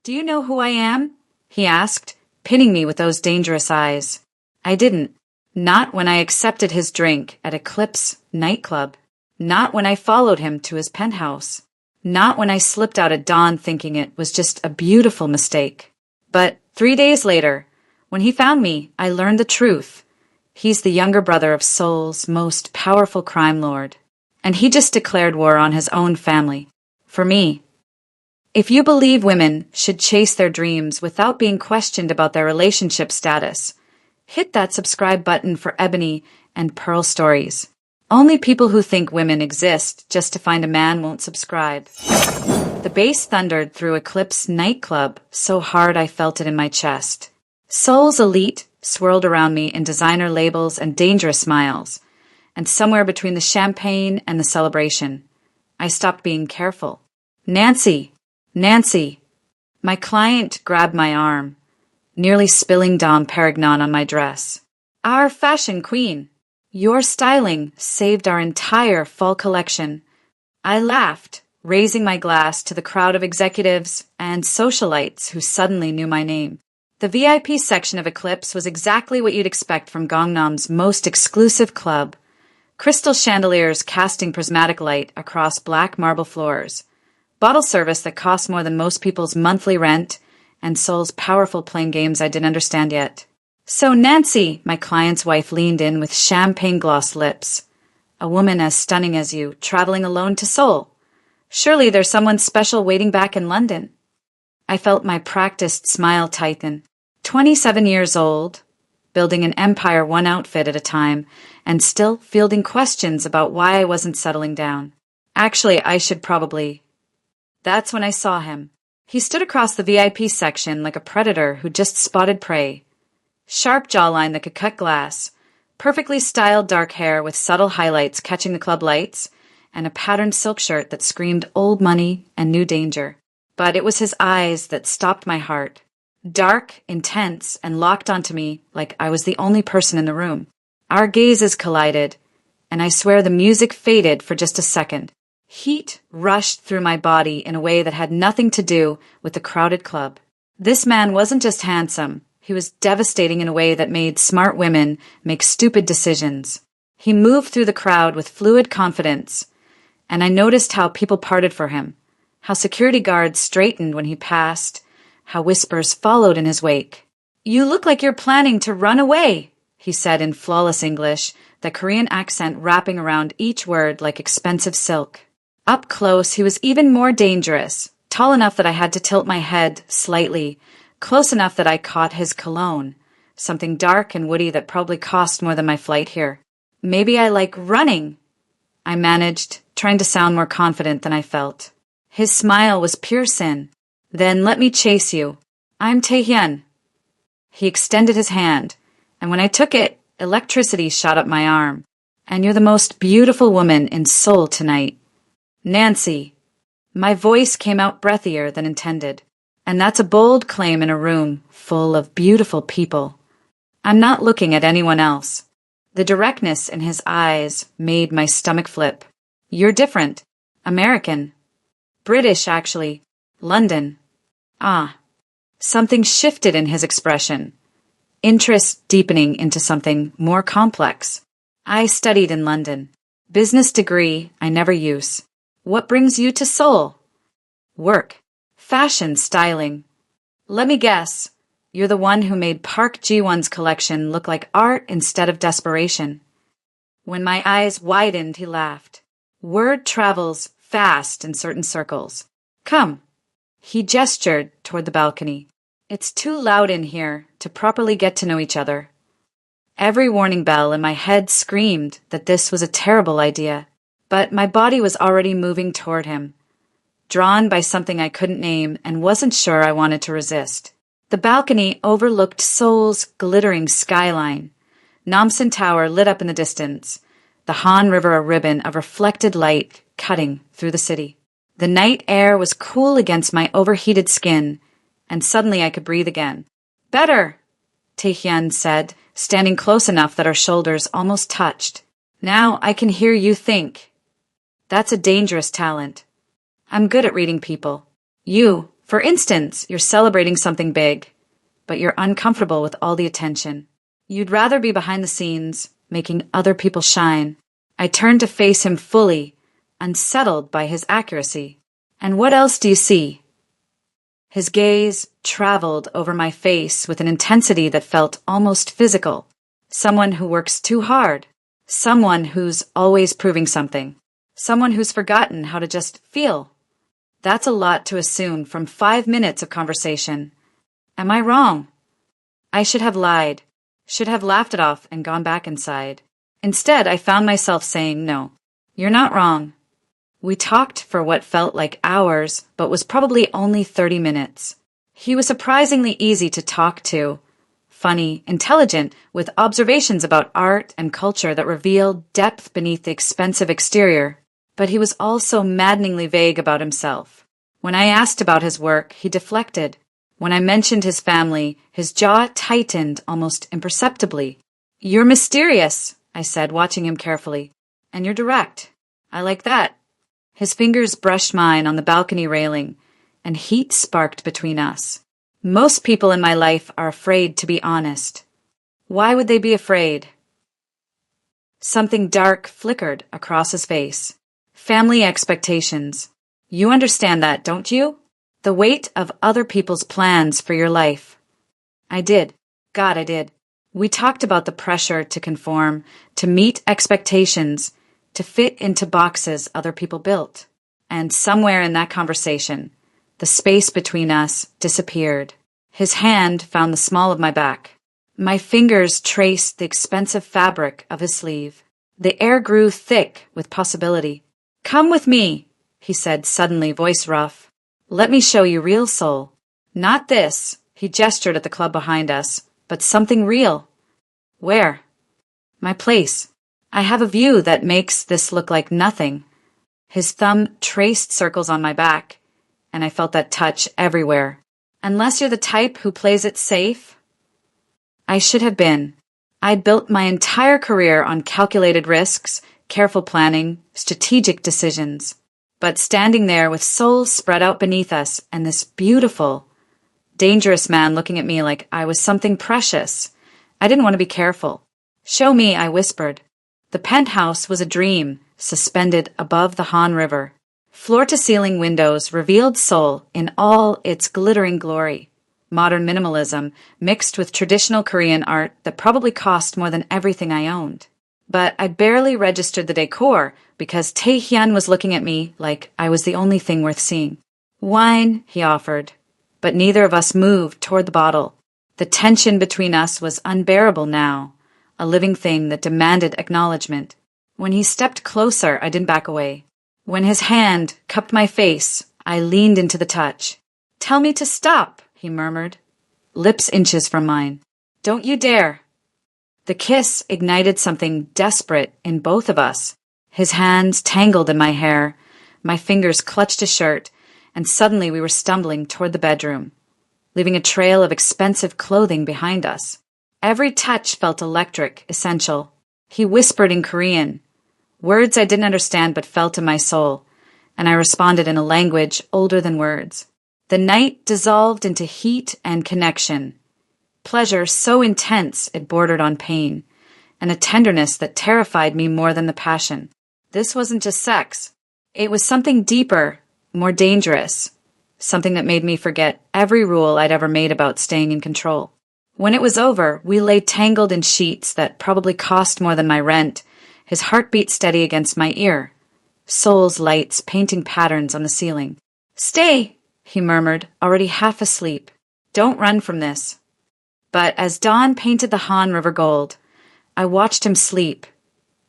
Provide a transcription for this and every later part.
Do you know who I am? He asked, pinning me with those dangerous eyes. I didn't. Not when I accepted his drink at Eclipse nightclub. Not when I followed him to his penthouse. Not when I slipped out at dawn thinking it was just a beautiful mistake. But 3 days later, when he found me, I learned the truth. He's the younger brother of Seoul's most powerful crime lord. And he just declared war on his own family. For me. If you believe women should chase their dreams without being questioned about their relationship status, hit that subscribe button for Ebony and Pearl stories. Only people who think women exist just to find a man won't subscribe. The bass thundered through Eclipse nightclub so hard I felt it in my chest. Seoul's elite swirled around me in designer labels and dangerous smiles, and somewhere between the champagne and the celebration, I stopped being careful. Nancy! Nancy! My client grabbed my arm, nearly spilling Dom Perignon on my dress. Our fashion queen! Your styling saved our entire fall collection. I laughed, raising my glass to the crowd of executives and socialites who suddenly knew my name. The VIP section of Eclipse was exactly what you'd expect from Gangnam's most exclusive club. Crystal chandeliers casting prismatic light across black marble floors. Bottle service that cost more than most people's monthly rent, and Seoul's powerful playing games I didn't understand yet. So Nancy, my client's wife, leaned in with champagne-gloss lips. A woman as stunning as you, traveling alone to Seoul. Surely there's someone special waiting back in London. I felt my practiced smile tighten. 27 years old, building an empire one outfit at a time, and still fielding questions about why I wasn't settling down. Actually, I should probably... That's when I saw him. He stood across the VIP section like a predator who just spotted prey. Sharp jawline that could cut glass, perfectly styled dark hair with subtle highlights catching the club lights, and a patterned silk shirt that screamed old money and new danger. But it was his eyes that stopped my heart. Dark, intense, and locked onto me like I was the only person in the room. Our gazes collided, and I swear the music faded for just a second. Heat rushed through my body in a way that had nothing to do with the crowded club. This man wasn't just handsome. He was devastating in a way that made smart women make stupid decisions. He moved through the crowd with fluid confidence, and I noticed how people parted for him, how security guards straightened when he passed, how whispers followed in his wake. "You look like you're planning to run away," he said in flawless English, the Korean accent wrapping around each word like expensive silk. Up close, he was even more dangerous, tall enough that I had to tilt my head slightly, close enough that I caught his cologne, something dark and woody that probably cost more than my flight here. "Maybe I like running," I managed, trying to sound more confident than I felt. His smile was pure sin. "Then let me chase you. I'm Taehyun." He extended his hand, and when I took it, electricity shot up my arm. "And you're the most beautiful woman in Seoul tonight. Nancy." My voice came out breathier than intended, and that's a bold claim in a room full of beautiful people. I'm not looking at anyone else. The directness in his eyes made my stomach flip. "You're different. American. British, actually. London." Ah. Something shifted in his expression. Interest deepening into something more complex. "I studied in London. Business degree I never use." "What brings you to Seoul?" "Work. Fashion, styling." "Let me guess. You're the one who made Park Ji-won's collection look like art instead of desperation." When my eyes widened, he laughed. "Word travels fast in certain circles. Come." He gestured toward the balcony. "It's too loud in here to properly get to know each other." Every warning bell in my head screamed that this was a terrible idea, but my body was already moving toward him, drawn by something I couldn't name and wasn't sure I wanted to resist. The balcony overlooked Seoul's glittering skyline. Namsan Tower lit up in the distance, the Han River a ribbon of reflected light cutting through the city. The night air was cool against my overheated skin, and suddenly I could breathe again. "Better," Taehyun said, standing close enough that our shoulders almost touched. "Now I can hear you think." That's a dangerous talent. I'm good at reading people. You, For instance, you're celebrating something big, but you're uncomfortable with all the attention. You'd rather be behind the scenes, making other people shine. I turned to face him fully, unsettled by his accuracy. And what else do you see? His gaze traveled over my face with an intensity that felt almost physical. Someone who works too hard. Someone who's always proving something. Someone who's forgotten how to just feel. That's a lot to assume from 5 minutes of conversation. Am I wrong? I should have lied, should have laughed it off and gone back inside. Instead, I found myself saying, no, you're not wrong. We talked for what felt like hours, but was probably only 30 minutes. He was surprisingly easy to talk to. Funny, intelligent, with observations about art and culture that revealed depth beneath the expensive exterior. But he was also maddeningly vague about himself. When I asked about his work, he deflected. When I mentioned his family, his jaw tightened almost imperceptibly. You're mysterious, I said, watching him carefully. And you're direct. I like that. His fingers brushed mine on the balcony railing, and heat sparked between us. Most people in my life are afraid to be honest. Why would they be afraid? Something dark flickered across his face. Family expectations. You understand that, don't you? The weight of other people's plans for your life. I did. God, I did. We talked about the pressure to conform, to meet expectations, to fit into boxes other people built. And somewhere in that conversation, the space between us disappeared. His hand found the small of my back. My fingers traced the expensive fabric of his sleeve. The air grew thick with possibility. Come with me, he said suddenly, voice rough. Let me show you real soul. Not this, he gestured at the club behind us, but something real. Where? My place. I have a view that makes this look like nothing. His thumb traced circles on my back, and I felt that touch everywhere. Unless you're the type who plays it safe? I should have been. I'd built my entire career on calculated risks, careful planning, strategic decisions. But standing there with souls spread out beneath us and this beautiful, dangerous man looking at me like I was something precious, I didn't want to be careful. Show me, I whispered. The penthouse was a dream, suspended above the Han River. Floor-to-ceiling windows revealed Seoul in all its glittering glory. Modern minimalism mixed with traditional Korean art that probably cost more than everything I owned. But I barely registered the decor because Tae-hyun was looking at me like I was the only thing worth seeing. Wine, he offered, but neither of us moved toward the bottle. The tension between us was unbearable now, a living thing that demanded acknowledgement. When he stepped closer, I didn't back away. When his hand cupped my face, I leaned into the touch. Tell me to stop, he murmured, lips inches from mine. Don't you dare. The kiss ignited something desperate in both of us. His hands tangled in my hair, my fingers clutched his shirt, and suddenly we were stumbling toward the bedroom, leaving a trail of expensive clothing behind us. Every touch felt electric, essential. He whispered in Korean, words I didn't understand but felt in my soul, and I responded in a language older than words. The night dissolved into heat and connection. Pleasure so intense it bordered on pain, and a tenderness that terrified me more than the passion. This wasn't just sex. It was something deeper, more dangerous, something that made me forget every rule I'd ever made about staying in control. When it was over, we lay tangled in sheets that probably cost more than my rent, his heartbeat steady against my ear, Seoul's lights painting patterns on the ceiling. Stay, he murmured, already half asleep. Don't run from this. But as dawn painted the Han River gold, I watched him sleep,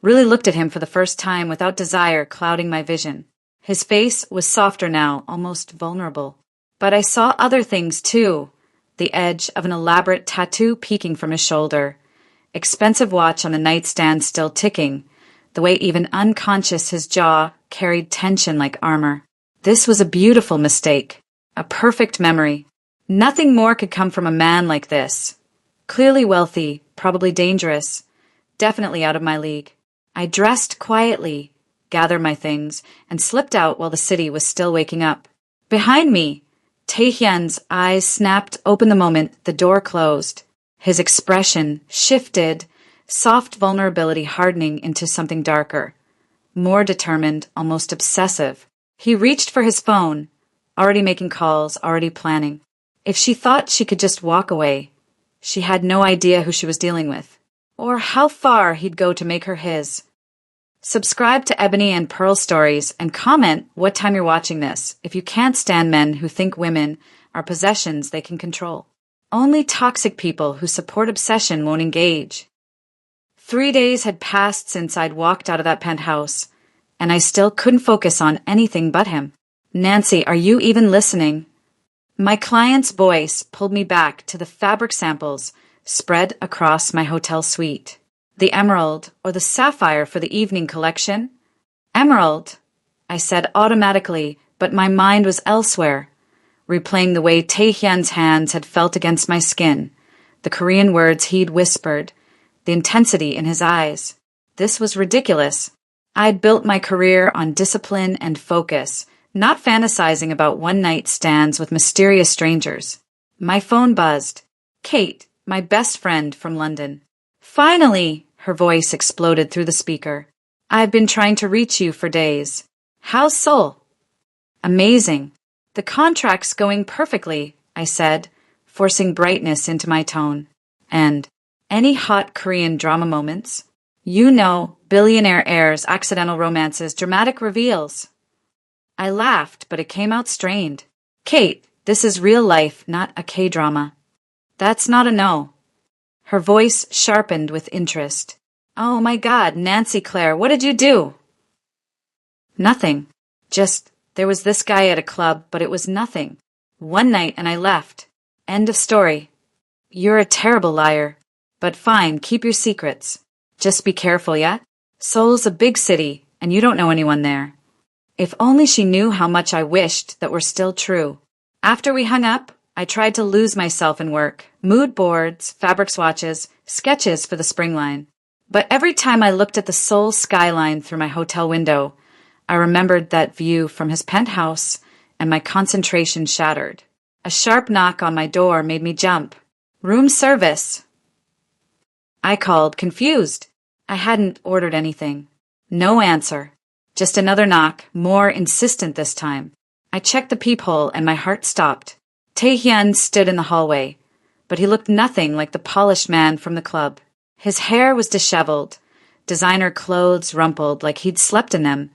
really looked at him for the first time without desire clouding my vision. His face was softer now, almost vulnerable. But I saw other things too, the edge of an elaborate tattoo peeking from his shoulder, expensive watch on the nightstand still ticking, the way even unconscious his jaw carried tension like armor. This was a beautiful mistake, a perfect memory. Nothing more could come from a man like this. Clearly wealthy, probably dangerous, definitely out of my league. I dressed quietly, gathered my things, and slipped out while the city was still waking up. Behind me, Taehyun's eyes snapped open the moment the door closed. His expression shifted, soft vulnerability hardening into something darker, more determined, almost obsessive. He reached for his phone, already making calls, already planning. If she thought she could just walk away, she had no idea who she was dealing with, or how far he'd go to make her his. Subscribe to Ebony and Pearl Stories and comment what time you're watching this if you can't stand men who think women are possessions they can control. Only toxic people who support obsession won't engage. 3 days had passed since I'd walked out of that penthouse, and I still couldn't focus on anything but him. Nancy, are you even listening? My client's voice pulled me back to the fabric samples spread across my hotel suite. The emerald or the sapphire for the evening collection? Emerald, I said automatically, but my mind was elsewhere, replaying the way Taehyun's hands had felt against my skin, the Korean words he'd whispered, the intensity in his eyes. This was ridiculous. I'd built my career on discipline and focus, not fantasizing about one-night stands with mysterious strangers. My phone buzzed. Kate, my best friend from London. Finally, her voice exploded through the speaker. I've been trying to reach you for days. How's Seoul? Amazing. The contract's going perfectly, I said, forcing brightness into my tone. And any hot Korean drama moments? You know, billionaire heirs, accidental romances, dramatic reveals. I laughed, but it came out strained. Kate, this is real life, not a K-drama. That's not a no. Her voice sharpened with interest. Oh my God, Nancy Claire, what did you do? Nothing. Just, there was this guy at a club, but it was nothing. One night and I left. End of story. You're a terrible liar. But fine, keep your secrets. Just be careful, yeah? Seoul's a big city, and you don't know anyone there. If only she knew how much I wished that were still true. After we hung up, I tried to lose myself in work. Mood boards, fabric swatches, sketches for the spring line. But every time I looked at the Seoul skyline through my hotel window, I remembered that view from his penthouse, and my concentration shattered. A sharp knock on my door made me jump. Room service. I called, confused. I hadn't ordered anything. No answer. Just another knock, more insistent this time. I checked the peephole and my heart stopped. Taehyun stood in the hallway, but he looked nothing like the polished man from the club. His hair was disheveled, designer clothes rumpled like he'd slept in them,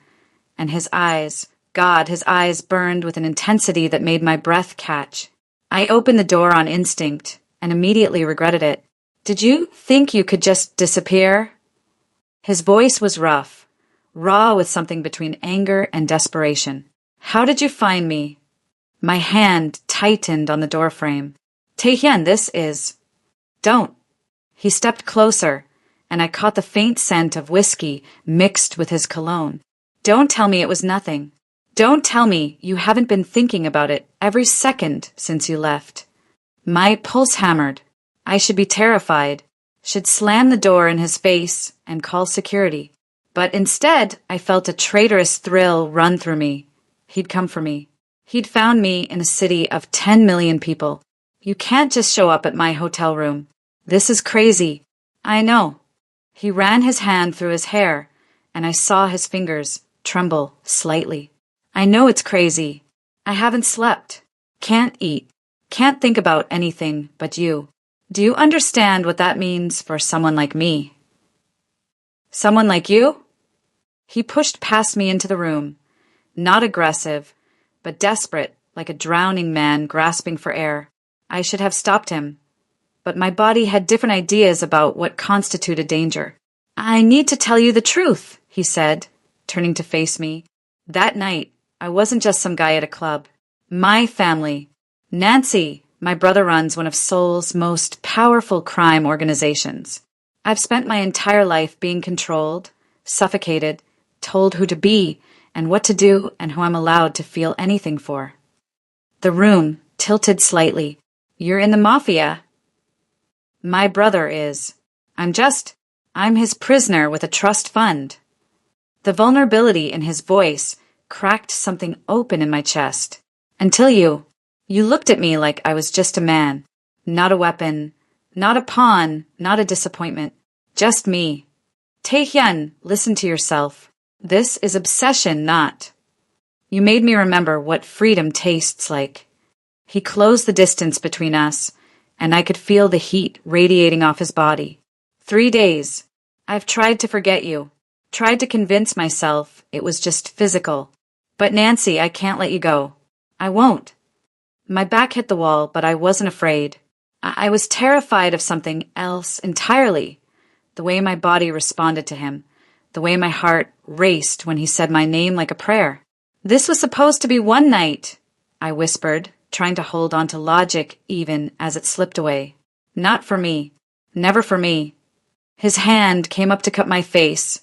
and his eyes, God, his eyes burned with an intensity that made my breath catch. I opened the door on instinct and immediately regretted it. Did you think you could just disappear? His voice was rough, raw with something between anger and desperation. How did you find me? My hand tightened on the doorframe. Taehyun, this is... Don't. He stepped closer, and I caught the faint scent of whiskey mixed with his cologne. Don't tell me it was nothing. Don't tell me you haven't been thinking about it every second since you left. My pulse hammered. I should be terrified, should slam the door in his face and call security. But instead, I felt a traitorous thrill run through me. He'd come for me. He'd found me in a city of 10 million people. You can't just show up at my hotel room. This is crazy. I know. He ran his hand through his hair, and I saw his fingers tremble slightly. I know it's crazy. I haven't slept. Can't eat. Can't think about anything but you. Do you understand what that means for someone like me? Someone like you? He pushed past me into the room, not aggressive, but desperate, like a drowning man grasping for air. I should have stopped him, but my body had different ideas about what constituted danger. I need to tell you the truth, he said, turning to face me. That night, I wasn't just some guy at a club. My family, Nancy, my brother runs one of Seoul's most powerful crime organizations. I've spent my entire life being controlled, suffocated, told who to be and what to do and who I'm allowed to feel anything for. The room tilted slightly. You're in the Mafia. My brother is. I'm his prisoner with a trust fund. The vulnerability in his voice cracked something open in my chest. Until you You looked at me like I was just a man, not a weapon, not a pawn, not a disappointment, just me. Tae-hyun, listen to yourself. This is obsession, not. You made me remember what freedom tastes like. He closed the distance between us, and I could feel the heat radiating off his body. 3 days. I've tried to forget you, tried to convince myself it was just physical. But Nancy, I can't let you go. I won't. My back hit the wall, but I wasn't afraid. I was terrified of something else entirely. The way my body responded to him, the way my heart raced when he said my name like a prayer. This was supposed to be one night, I whispered, trying to hold on to logic even as it slipped away. Not for me. Never for me. His hand came up to cut my face,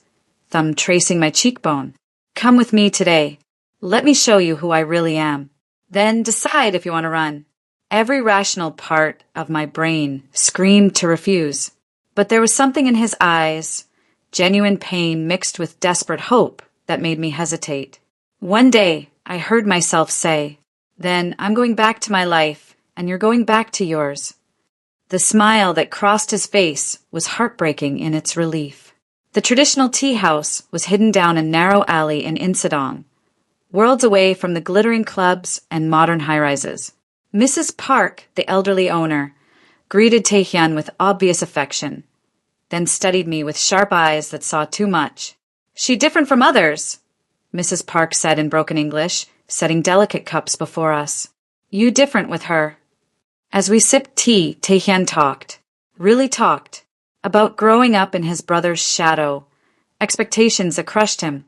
thumb tracing my cheekbone. Come with me today. Let me show you who I really am. Then decide if you want to run. Every rational part of my brain screamed to refuse. But there was something in his eyes, genuine pain mixed with desperate hope, that made me hesitate. One day, I heard myself say, then I'm going back to my life, and you're going back to yours. The smile that crossed his face was heartbreaking in its relief. The traditional tea house was hidden down a narrow alley in Insadong, worlds away from the glittering clubs and modern high-rises. Mrs. Park, the elderly owner, greeted Tae-hyun with obvious affection, then studied me with sharp eyes that saw too much. She different from others, Mrs. Park said in broken English, setting delicate cups before us. You different with her. As we sipped tea, Tae-hyun talked, really talked, about growing up in his brother's shadow, expectations that crushed him,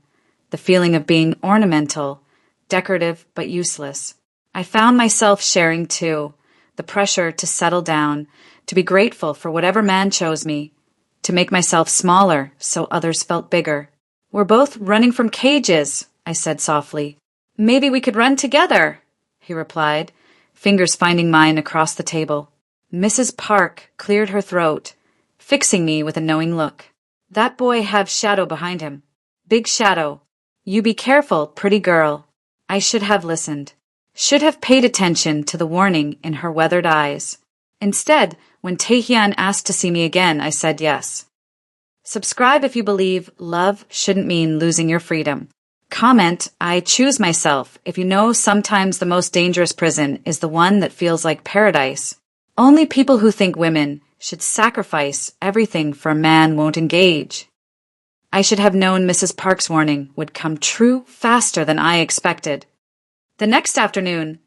the feeling of being ornamental, decorative but useless. I found myself sharing too, the pressure to settle down, to be grateful for whatever man chose me, to make myself smaller so others felt bigger. We're both running from cages, I said softly. Maybe we could run together, he replied, fingers finding mine across the table. Mrs. Park cleared her throat, fixing me with a knowing look. That boy have shadow behind him. Big shadow. You be careful, pretty girl. I should have listened. Should have paid attention to the warning in her weathered eyes. Instead, when Tae-hyun asked to see me again, I said yes. Subscribe if you believe love shouldn't mean losing your freedom. Comment, I choose myself, if you know sometimes the most dangerous prison is the one that feels like paradise. Only people who think women should sacrifice everything for a man won't engage. I should have known Mrs. Park's warning would come true faster than I expected. The next afternoon,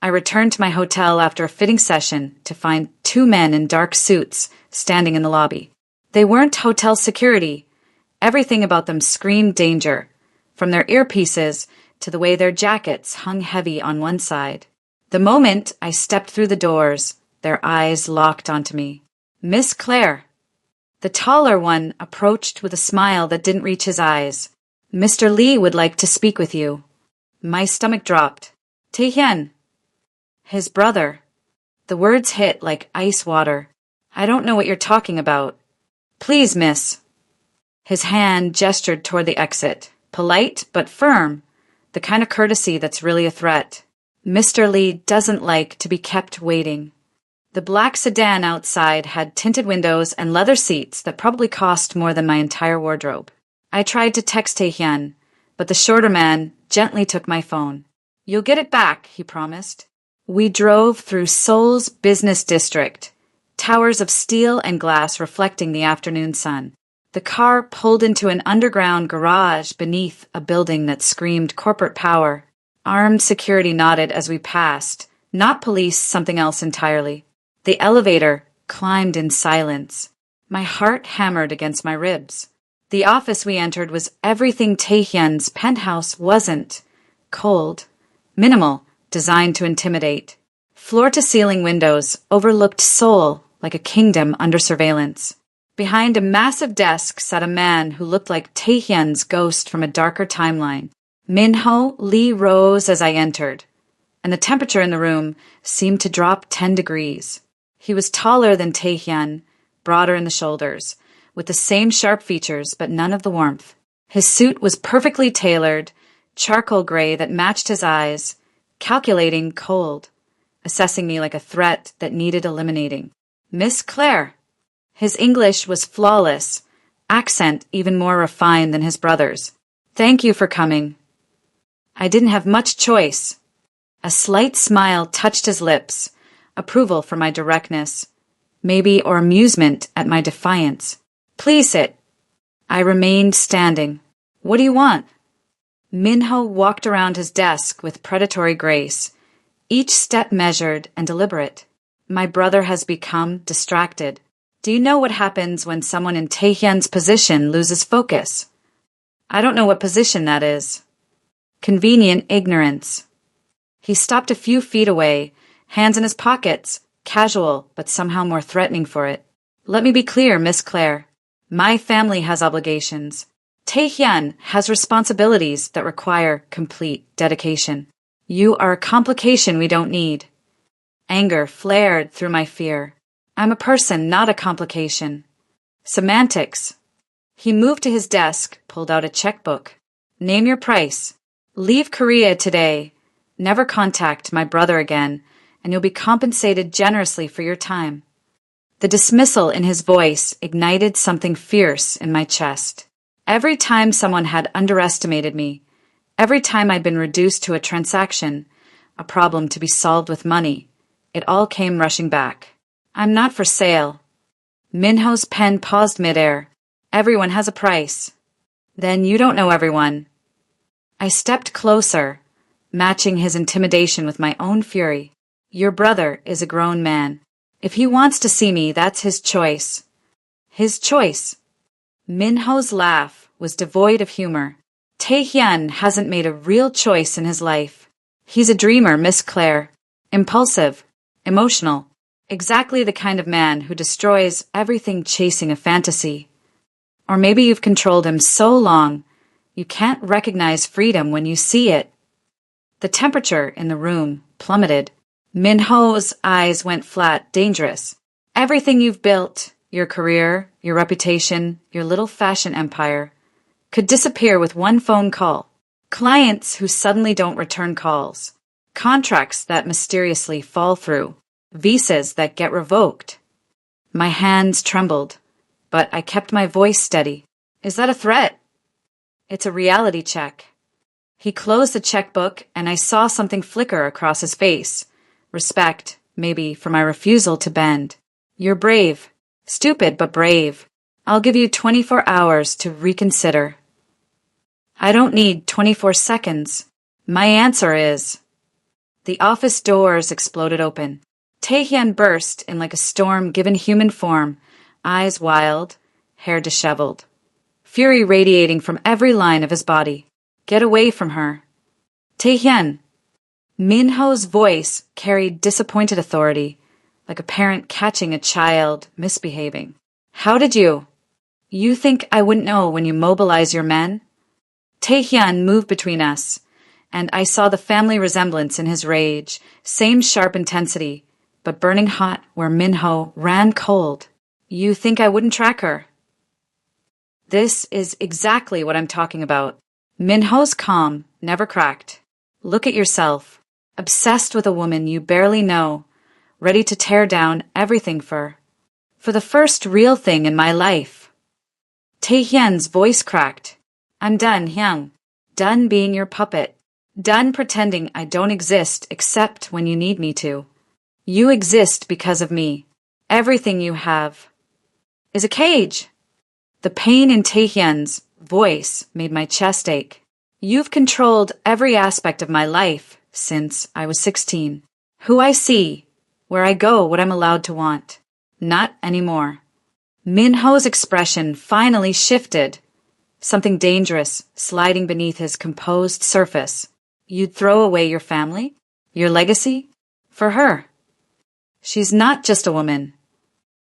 I returned to my hotel after a fitting session to find 2 men in dark suits standing in the lobby. They weren't hotel security. Everything about them screamed danger, from their earpieces to the way their jackets hung heavy on one side. The moment I stepped through the doors, their eyes locked onto me. Miss Claire. The taller one approached with a smile that didn't reach his eyes. Mr. Lee would like to speak with you. My stomach dropped. Tae-hyun. His brother. The words hit like ice water. I don't know what you're talking about. Please, miss. His hand gestured toward the exit, polite but firm, the kind of courtesy that's really a threat. Mr. Lee doesn't like to be kept waiting. The black sedan outside had tinted windows and leather seats that probably cost more than my entire wardrobe. I tried to text Tae-hyun, but the shorter man gently took my phone. You'll get it back, he promised. We drove through Seoul's business district, towers of steel and glass reflecting the afternoon sun. The car pulled into an underground garage beneath a building that screamed corporate power. Armed security nodded as we passed, not police, something else entirely. The elevator climbed in silence. My heart hammered against my ribs. The office we entered was everything Tae-hyun's penthouse wasn't. Cold, minimal, designed to intimidate. Floor-to-ceiling windows overlooked Seoul like a kingdom under surveillance. Behind a massive desk sat a man who looked like Tae-hyun's ghost from a darker timeline. Minho Lee rose as I entered, and the temperature in the room seemed to drop 10 degrees. He was taller than Tae-hyun, broader in the shoulders, with the same sharp features but none of the warmth. His suit was perfectly tailored, charcoal gray that matched his eyes, calculating, cold. assessing me like a threat that needed eliminating. Miss Claire. His English was flawless, accent even more refined than his brother's. Thank you for coming. I didn't have much choice. A slight smile touched his lips, approval for my directness, maybe or amusement at my defiance. Please sit. I remained standing. What do you want? Minho walked around his desk with predatory grace, each step measured and deliberate. My brother has become distracted. Do you know what happens when someone in Taehyun's position loses focus? I don't know what position that is. Convenient ignorance. He stopped a few feet away, hands in his pockets, casual but somehow more threatening for it. Let me be clear, Miss Claire. My family has obligations. Taehyun has responsibilities that require complete dedication. You are a complication we don't need. Anger flared through my fear. I'm a person, not a complication. Semantics. He moved to his desk, pulled out a checkbook. Name your price. Leave Korea today. Never contact my brother again, and you'll be compensated generously for your time. The dismissal in his voice ignited something fierce in my chest. Every time someone had underestimated me, every time I'd been reduced to a transaction, a problem to be solved with money, it all came rushing back. I'm not for sale. Minho's pen paused midair. Everyone has a price. Then you don't know everyone. I stepped closer, matching his intimidation with my own fury. Your brother is a grown man. If he wants to see me, that's his choice. His choice. Minho's laugh was devoid of humor. Taehyun hasn't made a real choice in his life. He's a dreamer, Miss Claire. Impulsive. Emotional. Exactly the kind of man who destroys everything chasing a fantasy. Or maybe you've controlled him so long, you can't recognize freedom when you see it. The temperature in the room plummeted. Minho's eyes went flat, dangerous. Everything you've built, your career, your reputation, your little fashion empire, could disappear with one phone call. Clients who suddenly don't return calls. Contracts that mysteriously fall through. Visas that get revoked. My hands trembled, but I kept my voice steady. Is that a threat? It's a reality check. He closed the checkbook, and I saw something flicker across his face. Respect, maybe, for my refusal to bend. You're brave. Stupid, but brave. I'll give you 24 hours to reconsider. I don't need 24 seconds. My answer is... The office doors exploded open. Taehyun burst in like a storm given human form, eyes wild, hair disheveled. Fury radiating from every line of his body. Get away from her. Taehyun. Minho's voice carried disappointed authority, like a parent catching a child misbehaving. How did you? You think I wouldn't know when you mobilize your men? Taehyun moved between us, and I saw the family resemblance in his rage, same sharp intensity, but burning hot where Minho ran cold. You think I wouldn't track her? This is exactly what I'm talking about. Minho's calm never cracked. Look at yourself, obsessed with a woman you barely know, ready to tear down everything for the first real thing in my life. Taehyun's voice cracked. I'm done, Hyung. Done being your puppet. Done pretending I don't exist except when you need me to. You exist because of me. Everything you have is a cage. The pain in Taehyun's voice made my chest ache. You've controlled every aspect of my life since I was 16. Who I see, where I go, what I'm allowed to want. Not anymore. Minho's expression finally shifted. Something dangerous sliding beneath his composed surface. You'd throw away your family? Your legacy? For her. She's not just a woman.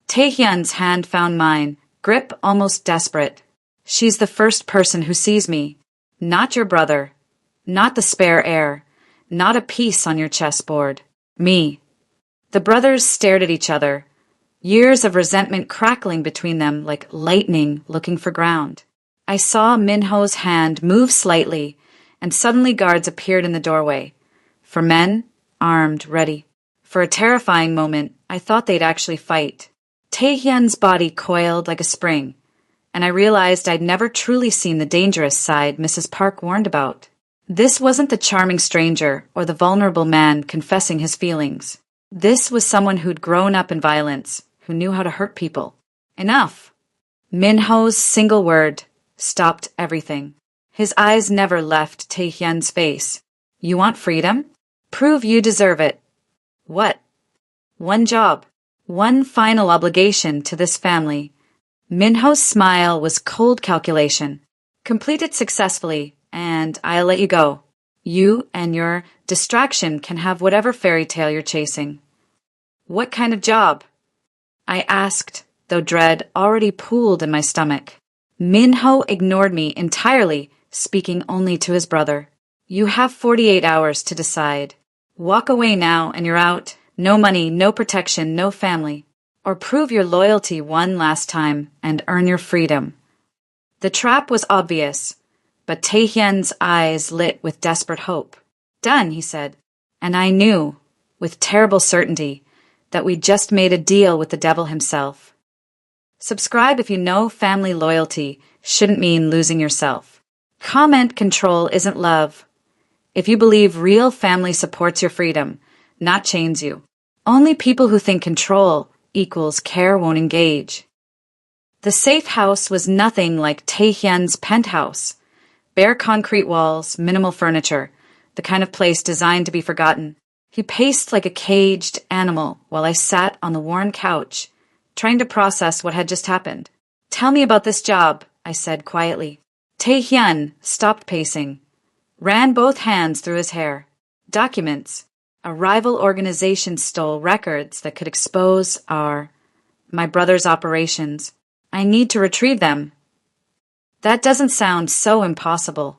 Taehyun's hand found mine, grip almost desperate. She's the first person who sees me. Not your brother. Not the spare heir. Not a piece on your chessboard. Me. The brothers stared at each other, years of resentment crackling between them like lightning looking for ground. I saw Minho's hand move slightly, and suddenly guards appeared in the doorway. For men, armed, ready. For a terrifying moment, I thought they'd actually fight. Taehyun's body coiled like a spring, and I realized I'd never truly seen the dangerous side Mrs. Park warned about. This wasn't the charming stranger or the vulnerable man confessing his feelings. This was someone who'd grown up in violence, who knew how to hurt people. Enough! Minho's single word stopped everything. His eyes never left Taehyun's face. You want freedom? Prove you deserve it. What? One job. One final obligation to this family. Minho's smile was cold calculation. Complete it successfully, and I'll let you go. You and your distraction can have whatever fairy tale you're chasing. What kind of job? I asked, though dread already pooled in my stomach. Minho ignored me entirely, speaking only to his brother. You have 48 hours to decide. Walk away now and you're out. No money, no protection, no family. Or prove your loyalty one last time and earn your freedom. The trap was obvious, but Taehyun's eyes lit with desperate hope. Done, he said, and I knew, with terrible certainty, that we'd just made a deal with the devil himself. Subscribe if you know family loyalty shouldn't mean losing yourself. Comment control isn't love. If you believe real family supports your freedom, not chains you. Only people who think control equals care won't engage. The safe house was nothing like Taehyun's penthouse. Bare concrete walls, minimal furniture, the kind of place designed to be forgotten. He paced like a caged animal while I sat on the worn couch, trying to process what had just happened. Tell me about this job, I said quietly. Taehyun stopped pacing, ran both hands through his hair. Documents. A rival organization stole records that could expose my brother's operations. I need to retrieve them. That doesn't sound so impossible.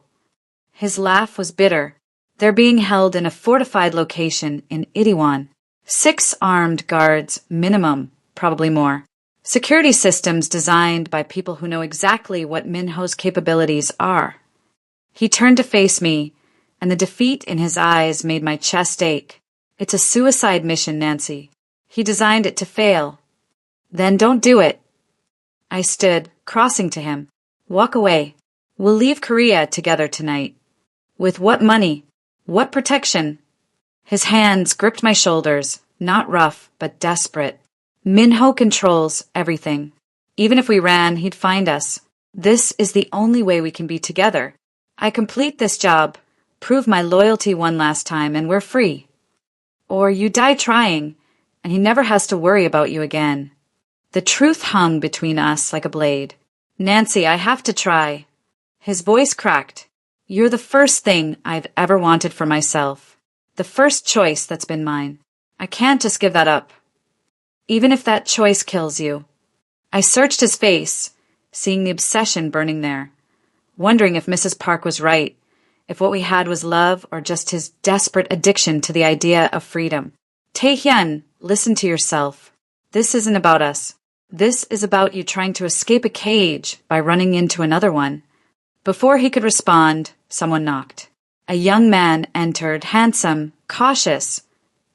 His laugh was bitter. They're being held in a fortified location in Itaewon. 6 armed guards, minimum, probably more. Security systems designed by people who know exactly what Minho's capabilities are. He turned to face me, and the defeat in his eyes made my chest ache. It's a suicide mission, Nancy. He designed it to fail. Then don't do it. I stood, crossing to him. Walk away. We'll leave Korea together tonight. With what money? What protection? His hands gripped my shoulders, not rough, but desperate. Minho controls everything. Even if we ran, he'd find us. This is the only way we can be together. I complete this job, prove my loyalty one last time, and we're free. Or you die trying, and he never has to worry about you again. The truth hung between us like a blade. Nancy, I have to try. His voice cracked. You're the first thing I've ever wanted for myself. The first choice that's been mine. I can't just give that up. Even if that choice kills you. I searched his face, seeing the obsession burning there, wondering if Mrs. Park was right, if what we had was love or just his desperate addiction to the idea of freedom. Taehyun, listen to yourself. This isn't about us. This is about you trying to escape a cage by running into another one. Before he could respond, someone knocked. A young man entered, handsome, cautious,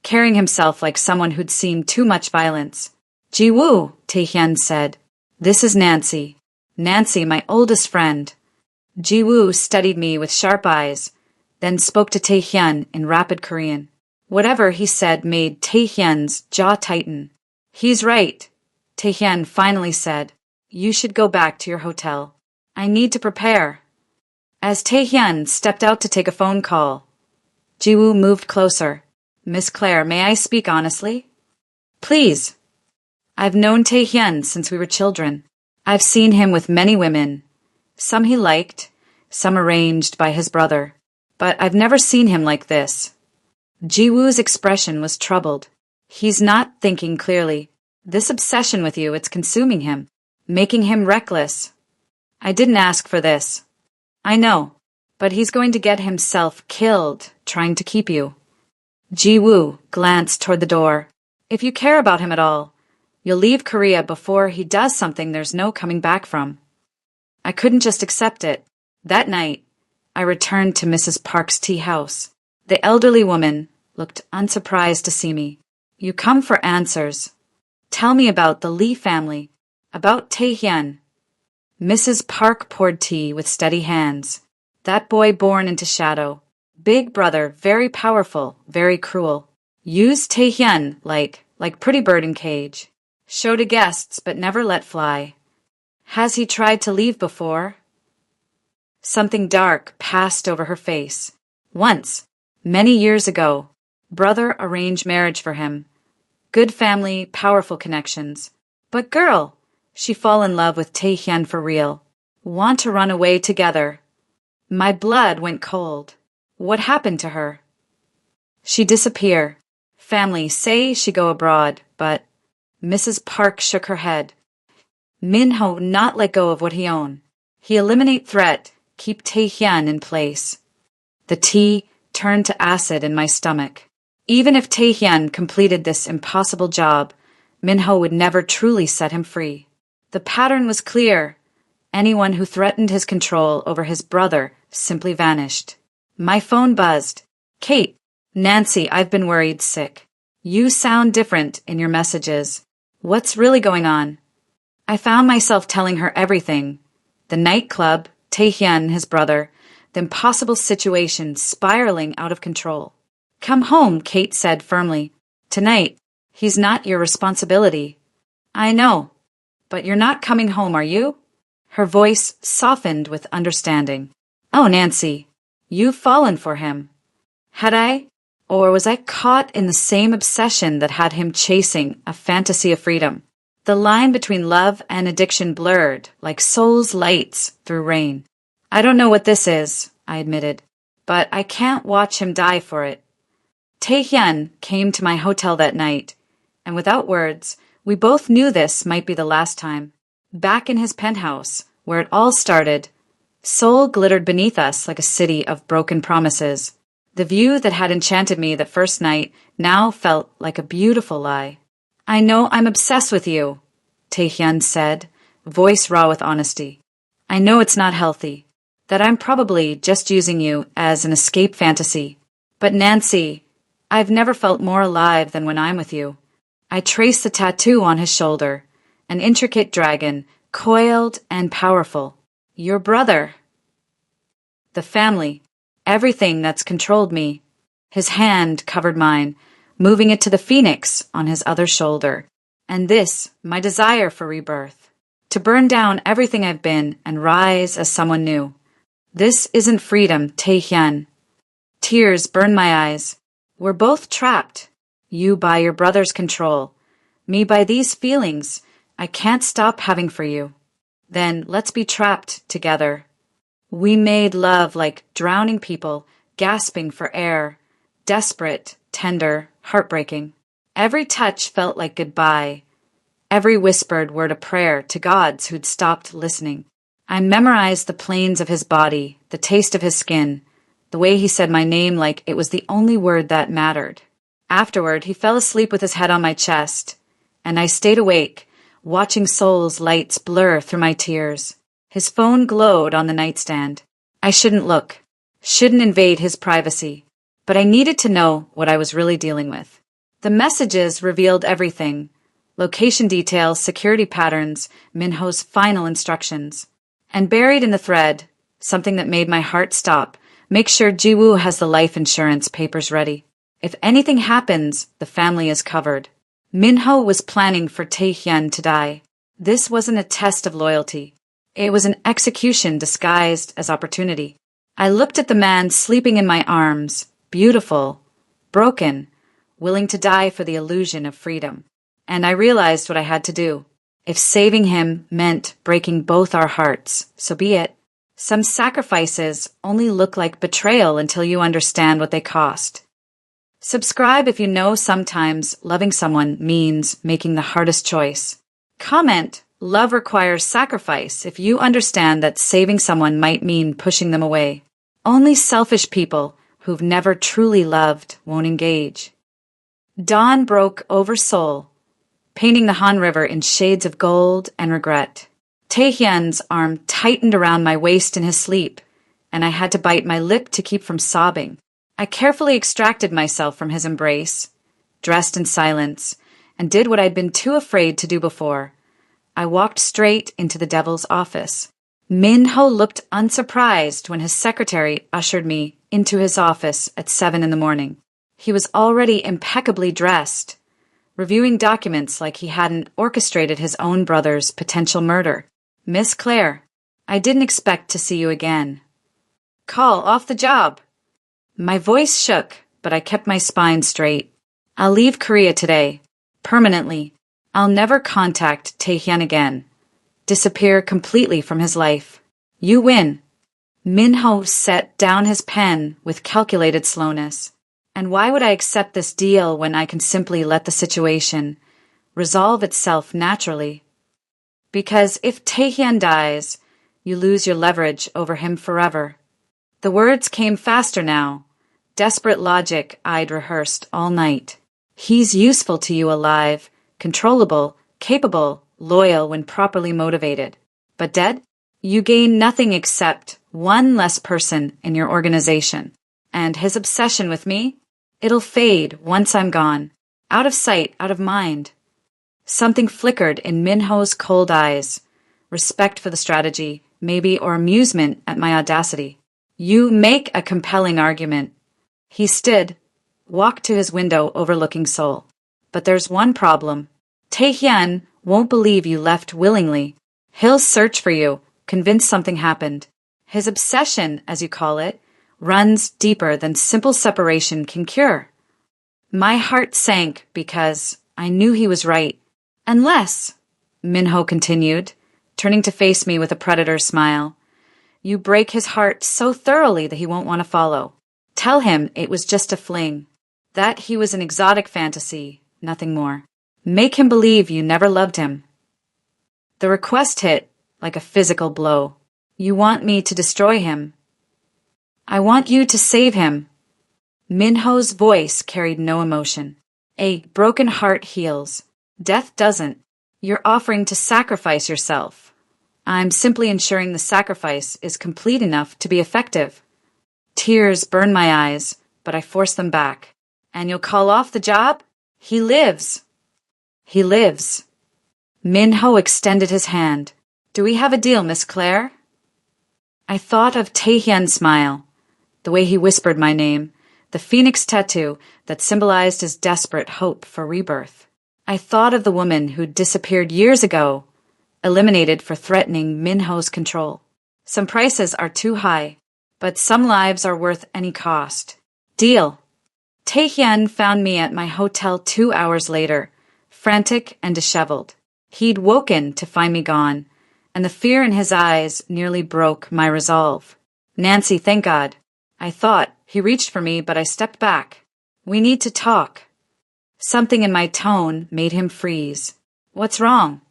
carrying himself like someone who'd seen too much violence. Ji-woo, Taehyun said. This is Nancy. Nancy, my oldest friend. Ji-woo studied me with sharp eyes, then spoke to Taehyun in rapid Korean. Whatever he said made Taehyun's jaw tighten. He's right, Taehyun finally said. You should go back to your hotel. I need to prepare. As Taehyun stepped out to take a phone call, Ji-woo moved closer. Miss Claire, may I speak honestly? Please. I've known Taehyun since we were children. I've seen him with many women. Some he liked, some arranged by his brother. But I've never seen him like this. Ji-woo's expression was troubled. He's not thinking clearly. This obsession with you, it's consuming him, making him reckless. I didn't ask for this. I know, but he's going to get himself killed trying to keep you. Ji-woo glanced toward the door. If you care about him at all, you'll leave Korea before he does something there's no coming back from. I couldn't just accept it. That night, I returned to Mrs. Park's tea house. The elderly woman looked unsurprised to see me. You come for answers. Tell me about the Lee family, about Tae-hyun. Mrs. Park poured tea with steady hands. That boy born into shadow. Big brother, very powerful, very cruel. Used Tae-hyun like pretty bird in cage. Show to guests but never let fly. Has he tried to leave before? Something dark passed over her face. Once, many years ago, brother arranged marriage for him. Good family, powerful connections. But girl, she fall in love with Tae-hyun for real. Want to run away together. My blood went cold. What happened to her? She disappear. Family say she go abroad, but Mrs. Park shook her head. Min-ho not let go of what he own. He eliminate threat, keep Tae-hyun in place. The tea turned to acid in my stomach. Even if Tae-hyun completed this impossible job, Min-ho would never truly set him free. The pattern was clear. Anyone who threatened his control over his brother simply vanished. My phone buzzed. Kate, Nancy, I've been worried sick. You sound different in your messages. What's really going on? I found myself telling her everything. The nightclub, Tae-hyun, his brother, the impossible situation spiraling out of control. Come home, Kate said firmly. Tonight. He's not your responsibility. I know. But you're not coming home, are you? Her voice softened with understanding. Oh, Nancy, you've fallen for him. Had I? Or was I caught in the same obsession that had him chasing a fantasy of freedom? The line between love and addiction blurred like soul's lights through rain. I don't know what this is, I admitted, but I can't watch him die for it. Tae-hyun came to my hotel that night, and without words, we both knew this might be the last time. Back in his penthouse, where it all started, Seoul glittered beneath us like a city of broken promises. The view that had enchanted me that first night now felt like a beautiful lie. I know I'm obsessed with you, Tae-hyun said, voice raw with honesty. I know it's not healthy, that I'm probably just using you as an escape fantasy. But Nancy, I've never felt more alive than when I'm with you. I traced the tattoo on his shoulder, an intricate dragon, coiled and powerful. Your brother. The family, everything that's controlled me. His hand covered mine, moving it to the phoenix on his other shoulder. And this, my desire for rebirth. To burn down everything I've been and rise as someone new. This isn't freedom, Tae-hyun. Tears burn my eyes. We're both trapped. You by your brother's control. Me by these feelings I can't stop having for you. Then let's be trapped together. We made love like drowning people, gasping for air. Desperate, tender, heartbreaking. Every touch felt like goodbye. Every whispered word a prayer to gods who'd stopped listening. I memorized the planes of his body, the taste of his skin, the way he said my name like it was the only word that mattered. Afterward, he fell asleep with his head on my chest, and I stayed awake, watching Seoul's lights blur through my tears. His phone glowed on the nightstand. I shouldn't look, shouldn't invade his privacy, but I needed to know what I was really dealing with. The messages revealed everything. Location details, security patterns, Minho's final instructions. And buried in the thread, something that made my heart stop, make sure Jiwoo has the life insurance papers ready. If anything happens, the family is covered. Minho was planning for Tae-hyun to die. This wasn't a test of loyalty. It was an execution disguised as opportunity. I looked at the man sleeping in my arms, beautiful, broken, willing to die for the illusion of freedom. And I realized what I had to do. If saving him meant breaking both our hearts, so be it. Some sacrifices only look like betrayal until you understand what they cost. Subscribe if you know sometimes loving someone means making the hardest choice. Comment, love requires sacrifice if you understand that saving someone might mean pushing them away. Only selfish people who've never truly loved won't engage. Dawn broke over Seoul, painting the Han River in shades of gold and regret. Tae-hyun's arm tightened around my waist in his sleep, and I had to bite my lip to keep from sobbing. I carefully extracted myself from his embrace, dressed in silence, and did what I'd been too afraid to do before. I walked straight into the devil's office. Min-ho looked unsurprised when his secretary ushered me into his office at 7 in the morning. He was already impeccably dressed, reviewing documents like he hadn't orchestrated his own brother's potential murder. "Miss Claire, I didn't expect to see you again." "Call off the job." My voice shook, but I kept my spine straight. "I'll leave Korea today. Permanently. I'll never contact Taehyun again. Disappear completely from his life. You win." Min-ho set down his pen with calculated slowness. "And why would I accept this deal when I can simply let the situation resolve itself naturally? Because if Taehyun dies, you lose your leverage over him forever." The words came faster now. Desperate logic I'd rehearsed all night. He's useful to you alive, controllable, capable, loyal when properly motivated. But dead? You gain nothing except one less person in your organization. And his obsession with me? It'll fade once I'm gone. Out of sight, out of mind. Something flickered in Min-ho's cold eyes. Respect for the strategy, maybe, or amusement at my audacity. "You make a compelling argument." He stood, walked to his window overlooking Seoul. "But there's one problem. Taehyun won't believe you left willingly. He'll search for you, convinced something happened. His obsession, as you call it, runs deeper than simple separation can cure." My heart sank because I knew he was right. "Unless," Min-ho continued, turning to face me with a predator's smile, "you break his heart so thoroughly that he won't want to follow. Tell him it was just a fling, that he was an exotic fantasy, nothing more. Make him believe you never loved him." The request hit like a physical blow. "You want me to destroy him?" "I want you to save him." Min-ho's voice carried no emotion. "A broken heart heals. Death doesn't. You're offering to sacrifice yourself. I'm simply ensuring the sacrifice is complete enough to be effective." Tears burned my eyes, but I forced them back. "And you'll call off the job? He lives." "He lives." Min-ho extended his hand. "Do we have a deal, Miss Claire?" I thought of Taehyun's smile, the way he whispered my name, the phoenix tattoo that symbolized his desperate hope for rebirth. I thought of the woman who'd disappeared years ago, eliminated for threatening Min-ho's control. Some prices are too high, but some lives are worth any cost. Deal. Taehyun found me at my hotel 2 hours later, frantic and disheveled. He'd woken to find me gone, and the fear in his eyes nearly broke my resolve. "Nancy, thank God." I thought. He reached for me, but I stepped back. "We need to talk." Something in my tone made him freeze. "What's wrong?"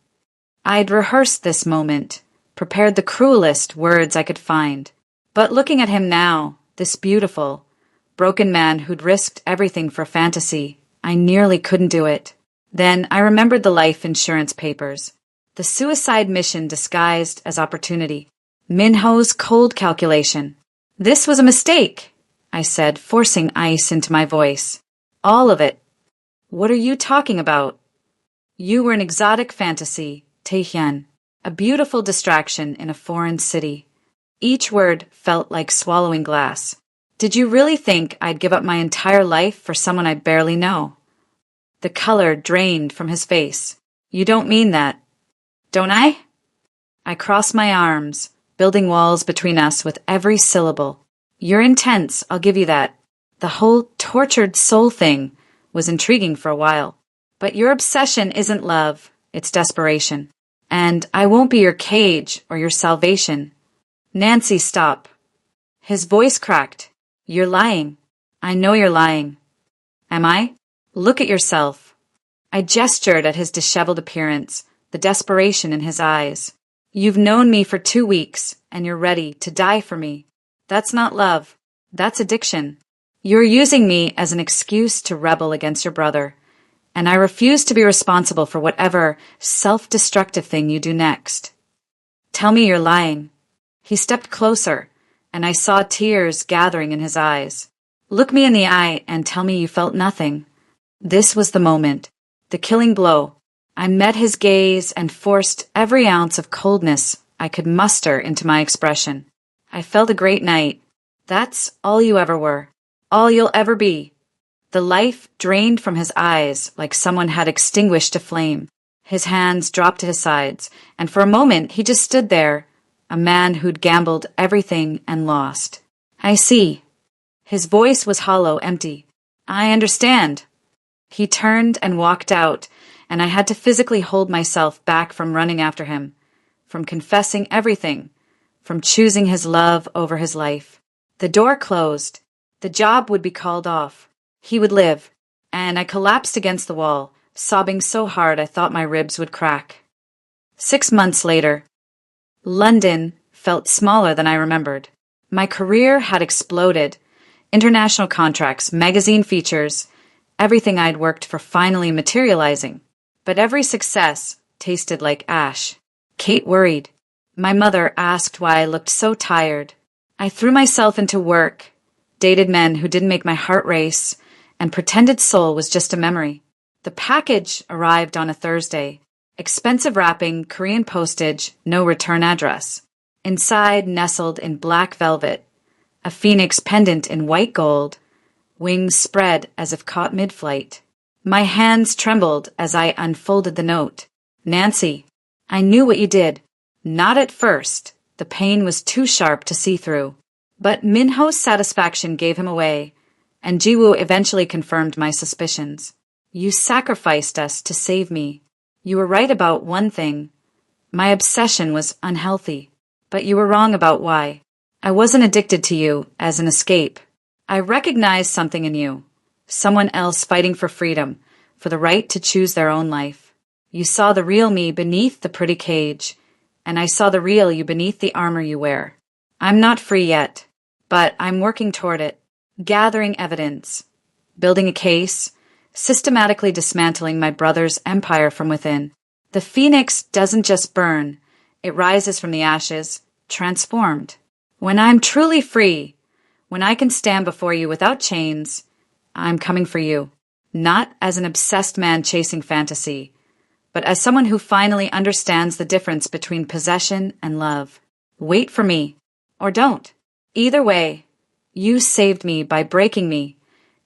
I'd rehearsed this moment, prepared the cruelest words I could find. But looking at him now, this beautiful, broken man who'd risked everything for fantasy, I nearly couldn't do it. Then I remembered the life insurance papers. The suicide mission disguised as opportunity. Min-ho's cold calculation. "This was a mistake," I said, forcing ice into my voice. "All of it." "What are you talking about?" "You were an exotic fantasy, Taehyun, a beautiful distraction in a foreign city." Each word felt like swallowing glass. "Did you really think I'd give up my entire life for someone I barely know?" The color drained from his face. "You don't mean that." "Don't I?" I crossed my arms, building walls between us with every syllable. "You're intense, I'll give you that. The whole tortured soul thing was intriguing for a while. But your obsession isn't love, it's desperation. And I won't be your cage or your salvation." "Nancy, stop." His voice cracked. "You're lying. I know you're lying." "Am I? Look at yourself." I gestured at his disheveled appearance, the desperation in his eyes. "You've known me for 2 weeks, and you're ready to die for me. That's not love. That's addiction. You're using me as an excuse to rebel against your brother, and I refuse to be responsible for whatever self-destructive thing you do next. Tell me you're lying." He stepped closer, and I saw tears gathering in his eyes. "Look me in the eye and tell me you felt nothing." This was the moment. The killing blow. I met his gaze and forced every ounce of coldness I could muster into my expression. I felt a great night. That's all you ever were. All you'll ever be. The life drained from his eyes like someone had extinguished a flame. His hands dropped to his sides, and for a moment he just stood there, a man who'd gambled everything and lost. I see. His voice was hollow, empty. I understand. He turned and walked out, and I had to physically hold myself back from running after him, from confessing everything, from choosing his love over his life. The door closed. The job would be called off. He would live, and I collapsed against the wall, sobbing so hard I thought my ribs would crack. 6 months later, London felt smaller than I remembered. My career had exploded. International contracts, magazine features, everything I'd worked for finally materializing. But every success tasted like ash. Kate worried. My mother asked why I looked so tired. I threw myself into work, dated men who didn't make my heart race, and pretended Seoul was just a memory. The package arrived on a Thursday. Expensive wrapping, Korean postage, no return address. Inside, nestled in black velvet, a phoenix pendant in white gold, wings spread as if caught mid-flight. My hands trembled as I unfolded the note. Nancy, I knew what you did. Not at first. The pain was too sharp to see through. But Minho's satisfaction gave him away, and Jiwoo eventually confirmed my suspicions. You sacrificed us to save me. You were right about one thing. My obsession was unhealthy, but you were wrong about why. I wasn't addicted to you as an escape. I recognized something in you, someone else fighting for freedom, for the right to choose their own life. You saw the real me beneath the pretty cage, and I saw the real you beneath the armor you wear. I'm not free yet, but I'm working toward it, gathering evidence, building a case, systematically dismantling my brother's empire from within. The phoenix doesn't just burn, it rises from the ashes, transformed. When I'm truly free, when I can stand before you without chains, I'm coming for you, not as an obsessed man chasing fantasy, but as someone who finally understands the difference between possession and love. Wait for me, or don't. Either way, you saved me by breaking me,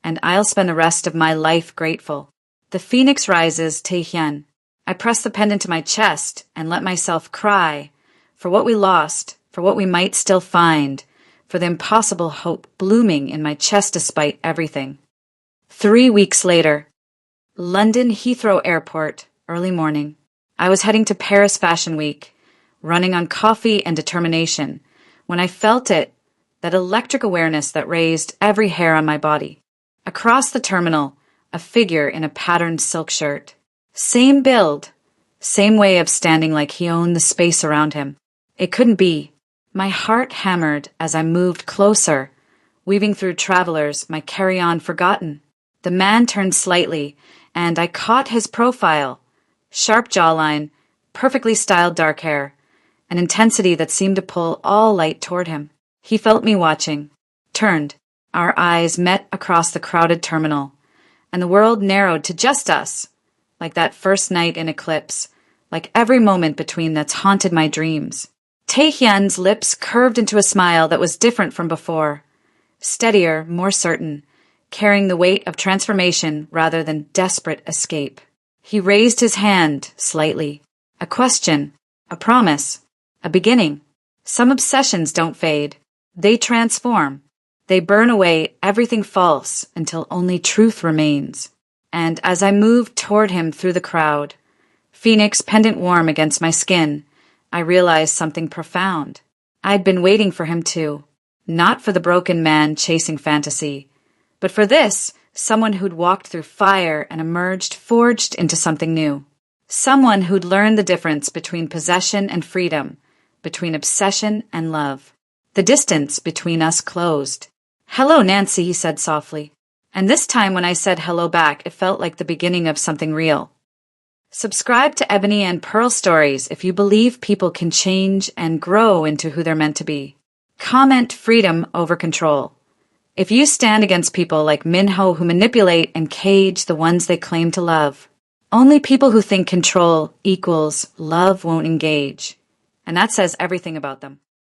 and I'll spend the rest of my life grateful. The phoenix rises, Taehyun. I press the pendant to my chest and let myself cry for what we lost, for what we might still find, for the impossible hope blooming in my chest despite everything. 3 weeks later, London Heathrow Airport, early morning. I was heading to Paris Fashion Week, running on coffee and determination, when I felt it, that electric awareness that raised every hair on my body. Across the terminal, a figure in a patterned silk shirt. Same build, same way of standing like he owned the space around him. It couldn't be. My heart hammered as I moved closer, weaving through travelers, my carry-on forgotten. The man turned slightly, and I caught his profile. Sharp jawline, perfectly styled dark hair, an intensity that seemed to pull all light toward him. He felt me watching, turned. Our eyes met across the crowded terminal, and the world narrowed to just us, like that first night in Eclipse, like every moment between that's haunted my dreams. Taehyun's lips curved into a smile that was different from before, steadier, more certain, carrying the weight of transformation rather than desperate escape. He raised his hand slightly. A question, a promise, a beginning. Some obsessions don't fade. They transform. They burn away everything false until only truth remains. And as I moved toward him through the crowd, phoenix pendant warm against my skin, I realized something profound. I'd been waiting for him too. Not for the broken man chasing fantasy, but for this, someone who'd walked through fire and emerged forged into something new. Someone who'd learned the difference between possession and freedom, between obsession and love. The distance between us closed. "Hello, Nancy," he said softly. And this time when I said hello back, it felt like the beginning of something real. Subscribe to Ebony and Pearl Stories if you believe people can change and grow into who they're meant to be. Comment freedom over control. If you stand against people like Minho who manipulate and cage the ones they claim to love, only people who think control equals love won't engage. And that says everything about them.